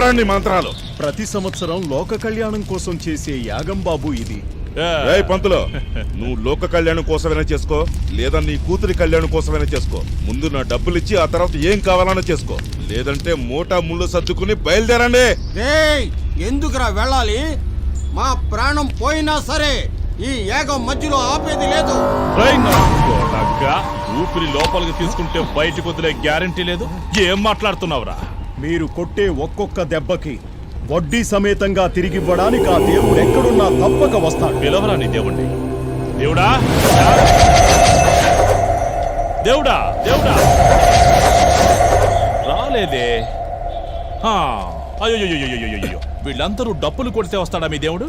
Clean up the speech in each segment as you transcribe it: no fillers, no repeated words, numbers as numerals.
ఏంట్రా నీ మంత్రాలు? ప్రతి సంవత్సరం లోక కళ్యాణం కోసం చేసే యాగం బాబు ఇది. ఏయ్ పంతులు, నువ్వు లోక కళ్యాణం కోసమైనా చేసుకో, లేదా నీ కూతురి కళ్యాణం కోసమైనా చేసుకో. ముందు నా డబ్బులు ఇచ్చి ఆ తర్వాత ఏం కావాలన్నా చేసుకో, లేదంటే మూటా ముళ్ళు సర్దుకుని బయలుదేరండి. ఎందుకురా వెళ్ళాలి? మా ప్రాణం పోయినా సరే ఈ యాగం మధ్యలో ఆపేది లేదు. ఊపిరి లోపలికి తీసుకుంటే బయటకు వదిలే గ్యారంటీ లేదు. ఏం మాట్లాడుతున్నావురా? మీరు కొట్టే ఒక్కొక్క దెబ్బకి వడ్డీ సమేతంగా తిరిగివ్వడానికి ఆ దేవుడు ఎక్కడున్నా తప్పక వస్తాడు. పిలవరా నీ దేవుణ్ణి. దేవుడా దేవుడా దేవుడా రాలేదే. అయ్యో, వీళ్ళందరూ డప్పులు కొడితే వస్తాడా మీ దేవుడు?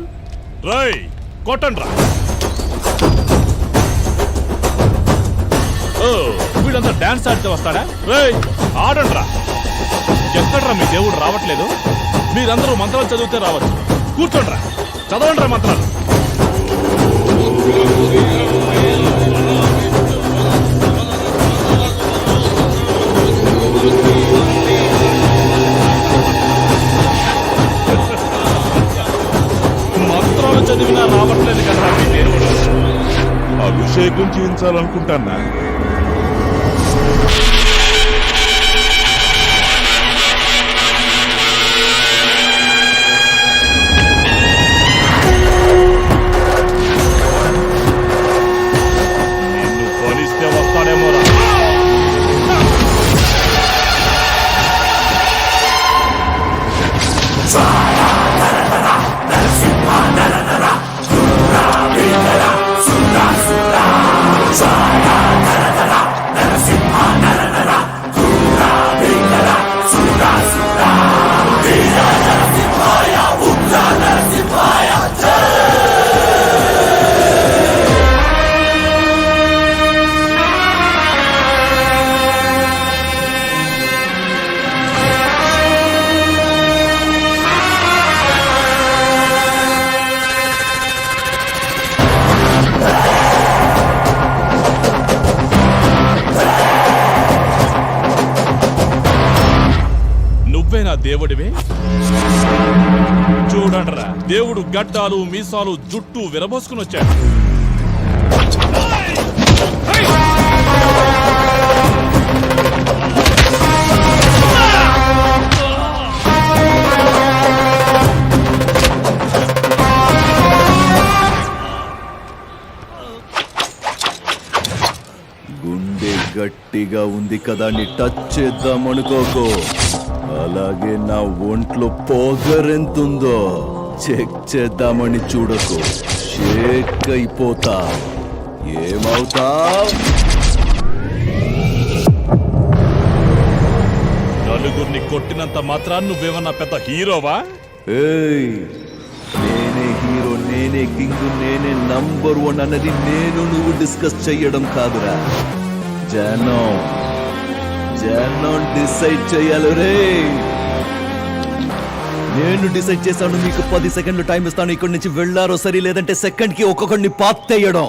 రై కొట్టండి రా. వీళ్ళంతా డాన్స్ ఆడితే వస్తాడా? రేయ్ ఆడండి రా. ఎక్కడ్రా మీ దేవుడు రావట్లేదు? మీరందరూ మంత్రాలు చదివితే రావచ్చు. కూర్చోండి రా, చదవండి రా మంత్రాలు. మంత్రాలు చదివినా రావట్లేదు కదా మీ దేవుడు. అభిషేకం చేయించాలనుకుంటానా? దేవుడివే? చూడండిరా, దేవుడు గడ్డాలు మీసాలు జుట్టు విరబోసుకుని వచ్చాడు. గుండె గట్టిగా ఉంది కదా అని టచ్ చేద్దామనుకోకు. అలాగే నా ఒంట్లో పొగరెంతుందో చెక్ చేద్దామని చూడకు. షేక్ అయిపోతా. ఏమవుతా? నలుగురిని కొట్టినంత మాత్రాన్ని నువ్వేమన్నా పెద్ద హీరోవా? ఏయ్, నేనే హీరో, నేనే కింగ్, నేనే నంబర్ 1 అన్నది నేను నువ్వు డిస్కస్ చెయ్యడం కాదురా. జనం డిసైడ్ చెయ్యాలి రే. నేను డిసైడ్ చేశాను. మీకు 10 సెకండ్లు టైం ఇస్తాను. ఇక్కడి నుంచి వెళ్ళారో సరి, లేదంటే సెకండ్కి ఒక్కొక్కడిని పాత్తేయడం.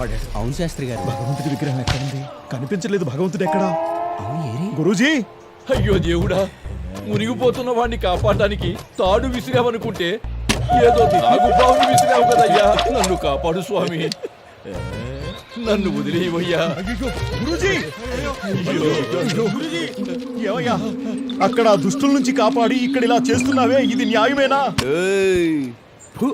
కాపాడాడు. అవును శాస్త్రి గారు. భగవంతుడి విగ్రహం ఎక్కడుంది? కనిపించలేదు. భగవంతుడు ఎక్కడా? అవును ఏరి. గురూజీ, అయ్యో దేవుడా, మునిగిపోతున్న వాడిని కాపాడడానికి తాడు విసిరావనుకుంటే ఏదో నాగుపావుని విసిరావు కదయ్యా. నన్ను కాపాడు స్వామి, నన్ను వదిలేవయ్యా. అయ్యో గురూజీ, ఏమయ్యా అక్కడ ఆ దుష్టుల నుంచి కాపాడి ఇక్కడ ఇలా చేస్తున్నావే, ఇది న్యాయమేనా? ఏయ్! ఫు!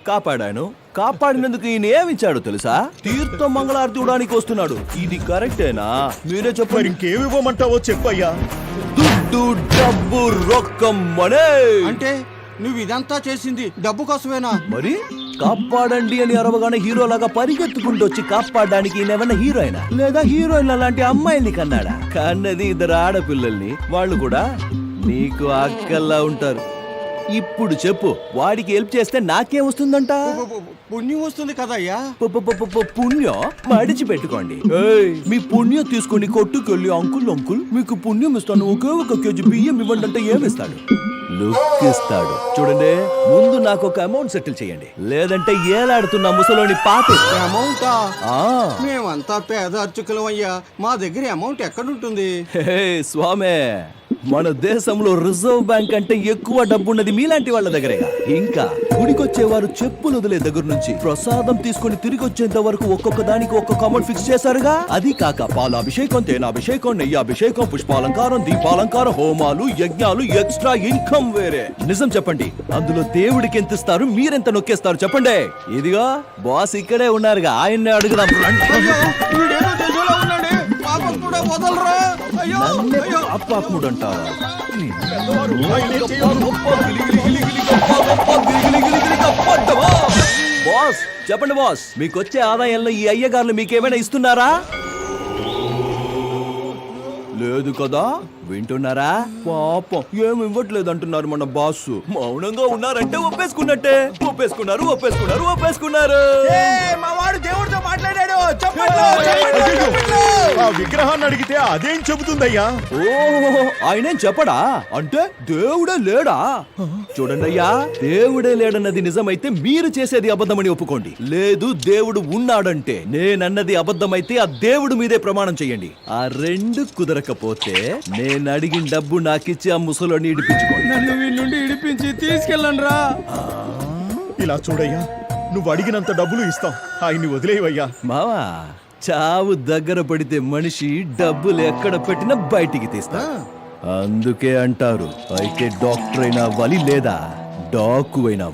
కాపాడాను. కాపాడినందుకు ఈయన ఏమిచ్చాడు తెలుసా? తీర్థం మంగళారతి ఇవ్వడానికి వస్తున్నాడు. ఇది కరెక్టేనా? మీరే మరి చెప్పండి. ఇంకేమివ్వమంటావో చెప్పయ్యా. దుడ్డు, డబ్బు, రొక్కం, మనే. అంటే నువ్వు ఇదంతా చేసింది డబ్బు కోసమేనా? మరి కాపాడండి అని అరవగానే హీరోలాగా పరిగెత్తుకుంటూ వచ్చి కాపాడడానికి ఈయనేమన్నా హీరోయినా, లేదా హీరోయిన్ అలాంటి అమ్మాయిల్ని కన్నాడా? కన్నది ఇద్దరు ఆడపిల్లల్ని. వాళ్ళు కూడా నీకు అక్కల్లా ఉంటారు. ఇప్పుడు చెప్పు, వాడికి హెల్ప్ చేస్తే నాకేం వస్తుందంట? పుణ్యం వస్తుంది కదయ్యా. పుణ్యం మడిచి పెట్టుకోండి. ఏయ్, మీ పుణ్యం తీసుకుని కొట్టుకెళ్ళి అంకుల్ అంకుల్ మీకు పుణ్యం ఇస్తాను, ఒకే ఒక కేజీ బియ్యం ఇవ్వండి అంటే ఏమిస్తాడు? లుక్ ఇస్తాడు. చూడండి, ముందు నాకు ఒక అమౌంట్ సెటిల్ చేయండి, లేదంటే ఏలాడుతున్న ముసలోని పాపేస్తా. అమౌంటా? ఆ. మేమంతా పేద అర్చకులం అయ్యా, మా దగ్గర అమౌంట్ ఎక్కడుంటుంది? హే స్వామే, మన దేశంలో రిజర్వ్ బ్యాంక్ అంటే ఎక్కువ డబ్బున్నది మీలాంటి వాళ్ళ దగ్గరేగా. ఇంకా గుడికొచ్చేవారు చెప్పులు వదిలే దగ్గర నుంచి ప్రసాదం తీసుకుని తిరిగి వచ్చేంత వరకు ఒక్కొక్క దానికి ఒక్కొక్క అమౌంట్ ఫిక్స్ చేశారుగా. అది కాక పాలాభిషేకం, తేనాభిషేకం, నెయ్యాభిషేకం, పుష్పాలంకారం, దీపాలంకారం, హోమాలు, యజ్ఞాలు, ఎక్స్ట్రా ఇన్కమ్ వేరే. నిజం చెప్పండి, అందులో దేవుడికి ఎంత ఇస్తారు, మీరెంత నొక్కేస్తారు చెప్పండి. ఇదిగో బాస్ ఇక్కడే ఉన్నారుగా, ఆయన్నే అడుగుదాం. అయ్యో, వీడేదో చేసేలా ఉన్నాడే. పాపం కూడా వదలరా. అయ్యో అయ్యో. అప్పాకుడు అంటారా? ఆయనేం చేయడు. బాస్ చెప్పండి బాస్, మీకు వచ్చే ఆదాయంలో ఈ అయ్యగారులు మీకేమైనా ఇస్తున్నారా? లేదు కదా, వింటున్నారా? పాపం ఏమి ఇవ్వట్లేదు అంటున్నారు మన బాస్. మౌనంగా ఉన్నారంటే ఒప్పేసుకున్నట్టే. ఒప్పేసుకున్నారు. మా వాడు దేవుడితో మాట్లాడాడు. అయ్యయ్యో, ఆ విగ్రహాన్ని అడిగితే అదేం చెబుతుందయ్యా? ఓ, ఆయనేం చెప్పడా? అంటే దేవుడే లేడా? చూడండి అయ్యా, దేవుడే లేడన్నది నిజమైతే మీరు చేసేది అబద్ధమని ఒప్పుకోండి. లేదు దేవుడు ఉన్నాడంటే నేనన్నది అబద్ధమైతే ఆ దేవుడు మీదే ప్రమాణం చెయ్యండి. ఆ రెండు కుదరకపోతే నేను అడిగిన డబ్బు నాకిచ్చి ఆ ముసలోని ఇడిపించుకోండి. నన్ను వీళ్ళ నుండి ఇడిపించి తీసుకెళ్ళండి రా. ఇలా చూడయ్యా, నువ్వు అడిగినంత డబ్బులు ఇస్తాం, ఆయన్ని వదిలేవయ్యా. మావా, చావు దగ్గర పడితే మనిషి డబ్బులు ఎక్కడ పెట్టినా బయటికి తీస్తా. అందుకే అంటారు, అయితే డాక్టర్ అయినా అవ్వాలి లేదా డాకు అయినా